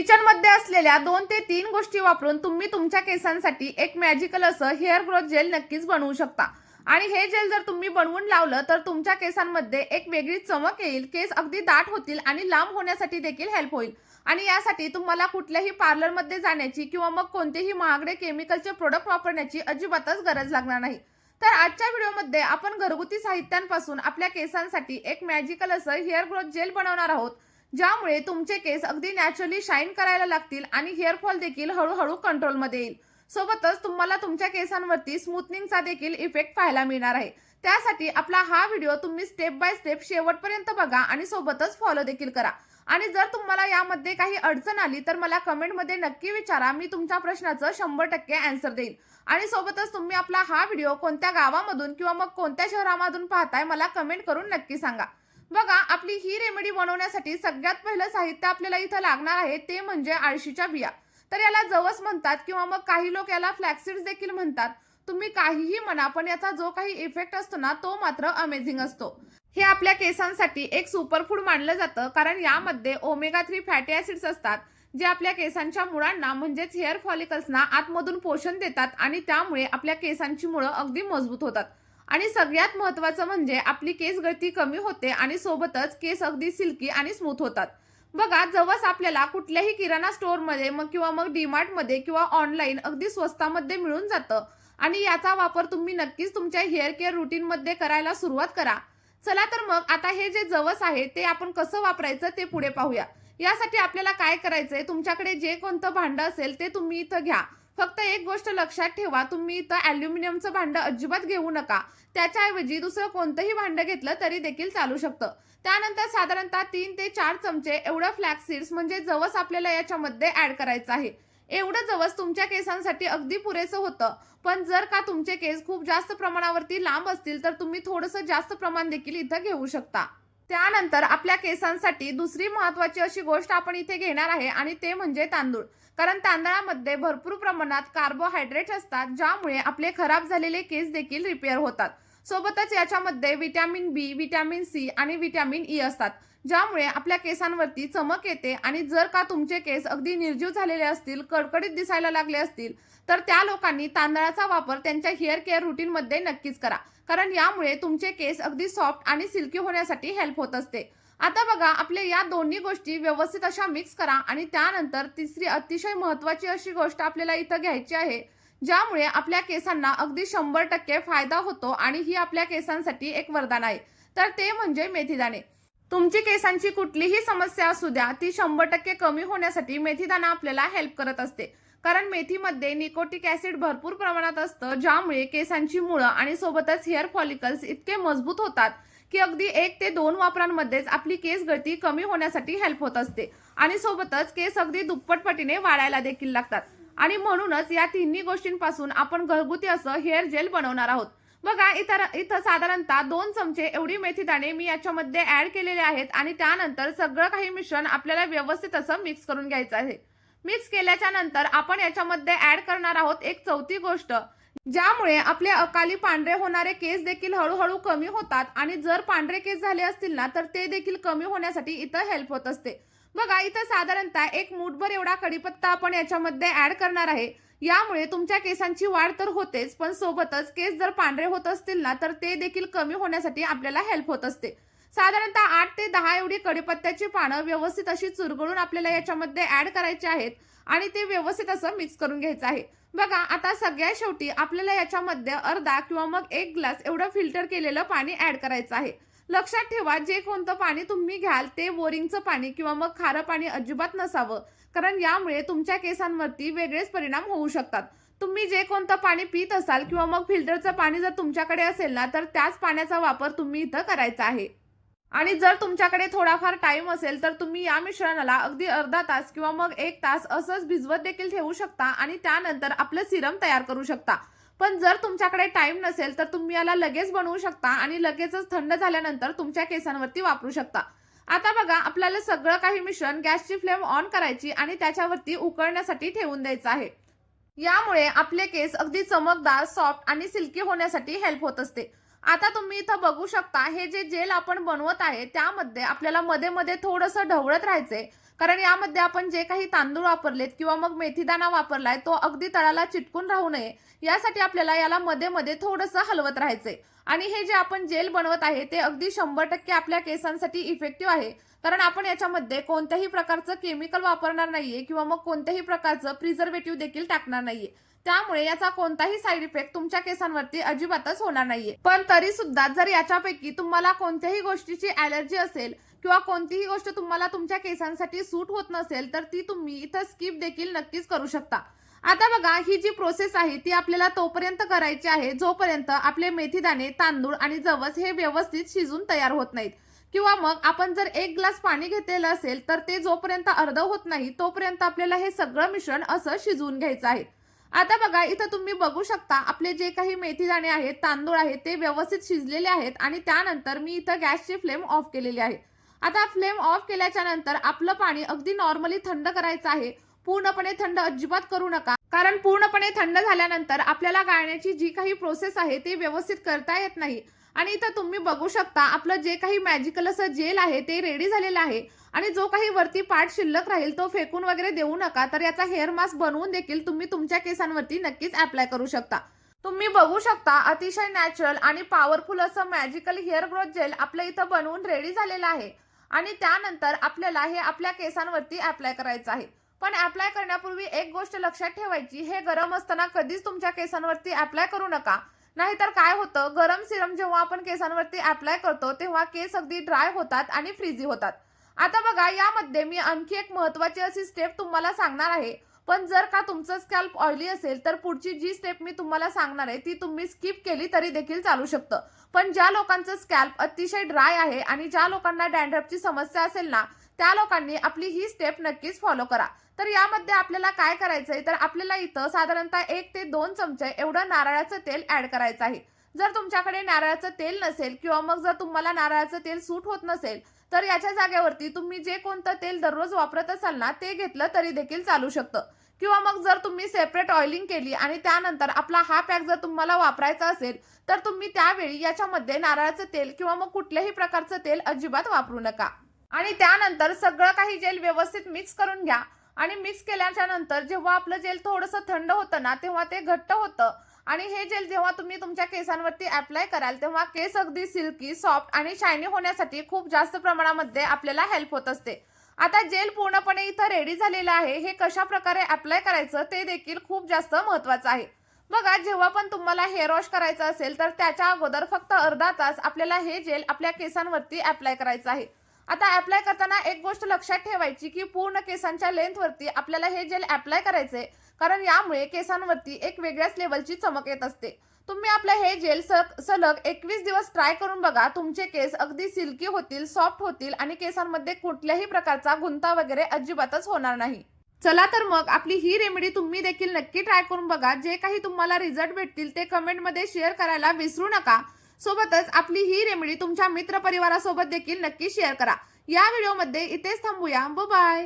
Kitchen मध्ये असलेल्या 2 ते 3 गोष्टी वापरून तुम्ही तुमच्या केसांसाठी एक मॅजिकल असं हेअर ग्रोथ जेल नक्कीच बनवू शकता। आणि हे जेल जर तुम्ही बनवून लावलं तर तुमच्या केसांमध्ये एक वेगळी चमक येईल, केस अगदी दाट होतील आणि लांब होण्यासाठी देखील हेल्प होईल। आणि यासाठी तुम्हाला कुठल्याही पार्लरमध्ये जाण्याची किंवा मग कोणतेही महागडे केमिकलचे प्रोडक्ट वापरण्याची अजिबातच गरज लागणार नाही। तर आजच्या व्हिडिओमध्ये आपण घरगुती साहित्यांपासून आपल्या केसांसाठी एक मॅजिकल असं हेअर ग्रोथ जेल बनवणार आहोत, ज्यामुळे तुमचे केस अगदी नॅचरली शाईन करायला लागतील आणि हेअर फॉल देखील हळूहळू कंट्रोलमध्ये येईल। सोबतच तुम्हाला तुमच्या केसांवरती स्मूथनिंगचा देखील इफेक्ट पाहायला मिळणार आहे। त्यासाठी आपला हा व्हिडिओ तुम्ही स्टेप बाय स्टेप शेवटपर्यंत बघा आणि सोबतच फॉलो देखील करा। आणि जर तुम्हाला यामध्ये काही अडचण आली तर मला कमेंटमध्ये नक्की विचारा, मी तुमच्या प्रश्नाचं 100% आन्सर देईल। आणि सोबतच तुम्ही आपला हा व्हिडिओ कोणत्या गावामधून किंवा मग कोणत्या शहरामधून पाहताय मला कमेंट करून नक्की सांगा। बघा, आपली ही रेमेडी बनवण्यासाठी सगळ्यात पहिलं साहित्य आपल्याला इथं लागणार आहे ते म्हणजे आळशीच्या बिया। तर याला जवस म्हणतात किंवा मग काही लोक याला फ्लॅक्सीड्स देखील म्हणतात। तुम्ही काहीही म्हणा, पण याचा जो काही इफेक्ट असतो ना तो मात्र अमेझिंग असतो। हे आपल्या केसांसाठी एक सुपरफूड मानलं जातं, कारण यामध्ये ओमेगा 3 फॅटी ऍसिड्स असतात, जे आपल्या केसांच्या मुळांना म्हणजेच हेअर फॉलिकल्सना आतमधून पोषण देतात आणि त्यामुळे आपल्या केसांची मुळं अगदी मजबूत होतात। आणि सगळ्यात महत्त्वाचं म्हणजे आपली केस गळती कमी होते आणि सोबतच केस अगदी सिल्की आणि स्मूथ होतात। बघा, जवस आपल्याला कुठल्याही किराणा स्टोअरमध्ये किंवा मग डीमार्टमध्ये किंवा ऑनलाईन अगदी स्वस्तामध्ये मिळून जातं आणि याचा वापर तुम्ही नक्कीच तुमच्या हेअर केअर रुटीनमध्ये करायला सुरुवात करा। चला तर मग आता हे जे जवस आहे ते आपण कसं वापरायचं ते पुढे पाहूया। यासाठी आपल्याला काय करायचंय, तुमच्याकडे जे कोणतं भांडं असेल ते तुम्ही इथं घ्या। फक्त एक गोष्ट लक्षात ठेवा, तुम्ही इथं ॲल्युमिनियमचं भांडं अजिबात घेऊ नका। त्याच्याऐवजी दुसरं कोणतंही भांडं घेतलं तरी देखील चालू शकतं। त्यानंतर साधारणतः 3 ते 4 चमचे एवढं फ्लॅक्स सीड्स म्हणजे जवस आपल्याला याच्यामध्ये ऍड करायचं आहे। एवढं जवस तुमच्या केसांसाठी अगदी पुरेसं होतं, पण जर का तुमचे केस खूप जास्त प्रमाणावरती लांब असतील तर तुम्ही थोडंसं जास्त प्रमाण देखील इथं घेऊ शकता। त्यानंतर आपल्या केसांसाठी दुसरी महत्त्वाची अशी गोष्ट आपण इथे घेणार आहे आणि ते म्हणजे तांदूळ। कारण तांदळामध्ये भरपूर प्रमाणात कार्बोहायड्रेट असतात, ज्यामुळे आपले खराब झालेले केस देखील रिपेअर होतात। सोबतच याच्यामध्ये व्हिटॅमिन बी, व्हिटॅमिन सी आणि व्हिटॅमिन ई असतात, ज्यामुळे आपल्या केसांवरती चमक येते। आणि जर का तुमचे केस अगदी निर्जीव झालेले असतील, कडकडीत दिसायला लागले असतील तर त्या लोकांनी तांदळाचा वापर त्यांच्या हेअर केअर रुटीनमध्ये नक्कीच करा, कारण यामुळे तुमचे केस अगदी सॉफ्ट आणि सिल्की होण्यासाठी हेल्प होत असते। आता बघा, आपल्या या दोन्ही गोष्टी व्यवस्थित अशा मिक्स करा आणि त्यानंतर तिसरी अतिशय महत्त्वाची अशी गोष्ट आपल्याला इथं घ्यायची आहे, ज्यामुळे आपल्या केसांना अगदी 100% फायदा होतो आणि ही आपल्या केसांसाठी एक वरदान आहे। तर ते म्हणजे मेथीदाणे। तुमची केसांची कुठलीही समस्या असू द्या, ती 100% कमी होण्यासाठी मेथीदाणा आपल्याला हेल्प करत असते। कारण मेथीमध्ये निकोटिक ऍसिड भरपूर प्रमाणात असतं, ज्यामुळे केसांची मुळं आणि सोबतच हेअर फॉलिकल्स इतके मजबूत होतात की अगदी 1 ते 2 वापरांमध्येच आपली केस गळती कमी होण्यासाठी हेल्प होत असते आणि सोबतच केस अगदी दुप्पट पटीने वाढायला देखील लागतात। आणि म्हणूनच या तिन्ही गोष्टींपासून आपण घरगुती असं हेअर जेल बनवणार आहोत। बघा, इथं साधारणतः 2 चमचे एवढी मेथीदाणे मी याच्यामध्ये ऍड केलेले आहेत आणि त्यानंतर सगळं काही मिश्रण आपल्याला व्यवस्थित असं मिक्स करून घ्यायचं आहे। मिक्स केल्याच्या नंतर आपण याच्यामध्ये ऍड करणार आहोत एक चौथी गोष्ट, ज्यामुळे आपले अकाली पांढरे होणारे केस देखील हळूहळू कमी होतात आणि जर पांढरे केस झाले असतील ना तर ते देखील कमी होण्यासाठी इथं हेल्प होत असते। बघा, इथं साधारणतः एक मूठभर एवढा कढीपत्ता आपण याच्यामध्ये ऍड करणार आहे। यामुळे तुमच्या केसांची वाढ तर होतेच, पण सोबतच केस जर पांढरे होत असतील ना तर ते देखील कमी होण्यासाठी आपल्याला हेल्प होत असते। साधारणतः 8 ते 10 एवढी कढीपत्त्याची पानं व्यवस्थित अशी चुरगळून आपल्याला याच्यामध्ये ऍड करायची आहेत आणि ते व्यवस्थित असं मिक्स करून घ्यायचं आहे। बघा, आता सगळ्यात शेवटी आपल्याला याच्यामध्ये अर्धा किंवा मग 1 ग्लास एवढं फिल्टर केलेलं पाणी ऍड करायचं आहे। लक्षात ठेवा, जे कोणतं पाणी तुम्ही घ्याल ते बोरिंगचं पाणी किंवा मग खारं पाणी अजिबात नसावं, कारण यामुळे तुमच्या केसांवरती वेगळेच परिणाम होऊ शकतात। तुम्ही जे कोणतं पाणी पित असाल किंवा मग फिल्टरचं पाणी जर तुमच्याकडे असेल ना तर त्याच पाण्याचा वापर तुम्ही इथं करायचा आहे। आणि जर तुमच्याकडे थोडाफार टाइम असेल तर तुम्ही या मिश्रणाला अगदी अर्धा तास किंवा मग 1 तास असंच भिजवत देखील ठेवू शकता आणि त्यानंतर आपलं सिरम तयार करू शकता। पण जर तुमच्याकडे टाइम नसेल तर तुम्ही याला लगेच बनवू शकता आणि लगेचच थंड झाल्यानंतर तुमच्या केसांवरती वापरू शकता। आता बघा, आपल्याला सगळं काही मिश्रण गॅसची फ्लेम ऑन करायची आणि त्याच्यावरती उकळण्यासाठी ठेवून द्यायचं आहे। यामुळे आपले केस अगदी चमकदार, सॉफ्ट आणि सिल्की होण्यासाठी हेल्प होत असते। आता तुम्ही इथं बघू शकता, हे जे जेल आपण बनवत आहे त्यामध्ये आपल्याला मध्ये मध्ये थोडंसं ढवळत राहायचंय, कारण यामध्ये आपण जे काही तांदूळ वापरलेत किंवा मग मेथीदाणा वापरलाय तो अगदी तळाला चिटकून राहू नये यासाठी आपल्याला याला मध्ये मध्ये थोडंसं हलवत राहायचंय. आणि हे जे आपण जेल बनवत आहे ते अगदी 100% आपल्या केसांसाठी इफेक्टिव्ह आहे. कारण आपण याच्यामध्ये कोणत्याही प्रकारचं केमिकल वापरणार नाहीये किंवा मग कोणत्याही प्रकारचं प्रिझर्वेटिव्ह देखील टाकणार नाहीये. त्यामुळे याचा कोणताही साईड इफेक्ट तुमच्या केसांवरती अजिबातच होणार नाहीये. पण तरी सुद्धा जर याच्यापैकी तुम्हाला कोणत्याही गोष्टीची ॲलर्जी असेल किंवा कोणतीही गोष्ट तुम्हाला तुमच्या केसांसाठी सूट होत नसेल तर ती तुम्ही इथं स्किप देखील नक्कीच करू शकता. आता बघा, ही जी प्रोसेस आहे ती आपल्याला तोपर्यंत करायची आहे जोपर्यंत आपले मेथीदाणे, तांदूळ आणि जवस हे व्यवस्थित शिजून तयार होत नाहीत. किंवा मग आपण जर 1 ग्लास पाणी घेतलेलं असेल तर ते जोपर्यंत अर्ध होत नाही तोपर्यंत आपल्याला हे सगळं मिश्रण असं शिजवून घ्यायचं आहे. आता बघा, इथं तुम्ही बघू शकता आपले जे काही मेथीदाणे आहेत, तांदूळ आहेत ते व्यवस्थित शिजलेले आहेत आणि त्यानंतर मी इथं गॅसची फ्लेम ऑफ केलेली आहे. आता फ्लेम ऑफ केल्याच्या नंतर आपलं पाणी अगदी नॉर्मली थंड करायचं आहे. पूर्णपणे थंड अजिबात करू नका, कारण पूर्णपणे थंड झाल्यानंतर आपल्याला गाळण्याची जी काही प्रोसेस आहे ती व्यवस्थित करता येत नाही. आणि इथं तुम्ही बघू शकता आपलं जे काही मॅजिकल असं जेल आहे ते रेडी झालेलं आहे. आणि जो काही वरती पार्ट शिल्लक राहील तो फेकून वगैरे देऊ नका. तर याचा हेअर मास्क बनवून देखील तुम्ही तुमच्या केसांवरती नक्कीच अप्लाय करू शकता. तुम्ही बघू शकता अतिशय नॅचरल आणि पॉवरफुल असं मॅजिकल हेअर ग्रोथ जेल आपलं इथं बनवून रेडी झालेलं आहे. आणि त्यानंतर आपल्याला हे आपल्या केसांवरती अप्लाय करायचं आहे. पण अप्लाय करण्यापूर्वी एक गोष्ट लक्षात ठेवायची, हे गरम असताना कधीच तुमच्या केसांवरती अप्लाय करू नका. नाहीतर काय होतं, गरम सिरम जेव्हा आपण केसांवरती अप्लाय करतो तेव्हा केस अगदी ड्राय होतात आणि फ्रीजी होतात. आता बघा, यामध्ये मी आणखी एक महत्त्वाची अशी स्टेप तुम्हाला सांगणार आहे. पण जर का तुमचं स्कॅल्प ऑइली असेल तर पुढची जी स्टेप मी तुम्हाला सांगणार आहे ती तुम्ही स्किप केली तरी देखील चालू शकतं. पण ज्या लोकांचं स्कॅल्प अतिशय ड्राय आहे आणि ज्या लोकांना डॅन्ड्रफची समस्या असेल ना, त्या लोकांनी आपली ही स्टेप नक्कीच फॉलो करा. तर यामध्ये आपल्याला काय करायचंय, तर आपल्याला इथं साधारणतः 1 ते 2 चमचे एवढं नारळाचं तेल ऍड करायचं आहे. जर तुमच्याकडे नारळाचं तेल नसेल किंवा मग जर तुम्हाला नारळाचं तेल सूट होत नसेल तर याच्या जागेवरती तुम्ही जे कोणतं तेल दररोज वापरत असाल ना ते घेतलं तरी देखील चालू शकतं. किंवा मग जर तुम्ही सेपरेट ऑइलिंग केली आणि त्यानंतर आपला हा पॅक जर तुम्हाला वापरायचा असेल तर तुम्ही त्यावेळी याच्यामध्ये नारळाचं तेल किंवा मग कुठल्याही प्रकारचं तेल अजिबात वापरू नका. आणि त्यानंतर सगळं काही जेल व्यवस्थित मिक्स करून घ्या. आणि मिक्स केल्याच्या नंतर जेव्हा आपलं जेल थोडंसं थंड होतं ना तेव्हा ते घट्ट होतं. आणि हे जेल जेव्हा तुम्ही तुमच्या केसांवरती अप्लाय कराल तेव्हा केस अगदी सिल्की, सॉफ्ट आणि शायनी होण्यासाठी खूप जास्त प्रमाणामध्ये आपल्याला हेल्प होत असते. आता जेल पूर्णपणे इथं रेडी झालेलं आहे. हे कशा प्रकारे अप्लाय करायचं ते देखील खूप जास्त महत्त्वाचं आहे. बघा, जेव्हा पण तुम्हाला हेअर वॉश करायचं असेल तर त्याच्या अगोदर फक्त अर्धा तास आपल्याला हे जेल आपल्या केसांवरती अप्लाय करायचं आहे. आता अप्लाय करताना एक गोष्ट लक्षात ठेवायची की पूर्ण केसांच्या लेंथवरती आपल्याला हे जेल अप्लाय करायचे, कारण यामुळे केसांवरती एक वेगळ्याच लेवलची चमक येत असते. तुम्ही आपलं हे जेल सलग 21 दिवस ट्राय करून बघा. तुमचे केस अगदी सिल्की होतील, सॉफ्ट होतील आणि केसांमध्ये कुठल्याही प्रकारचा गुंता वगैरे अजिबातच होणार नाही. चला तर मग आपली ही रेमेडी तुम्ही देखील नक्की ट्राय करून बघा. जे काही तुम्हाला रिझल्ट भेटतील ते कमेंटमध्ये शेअर करायला विसरू नका. सोबतच आपली ही रेमेडी तुमच्या मित्रपरिवारासोबत देखील नक्की शेअर करा. या व्हिडिओमध्ये इथेच थांबूया. बाय.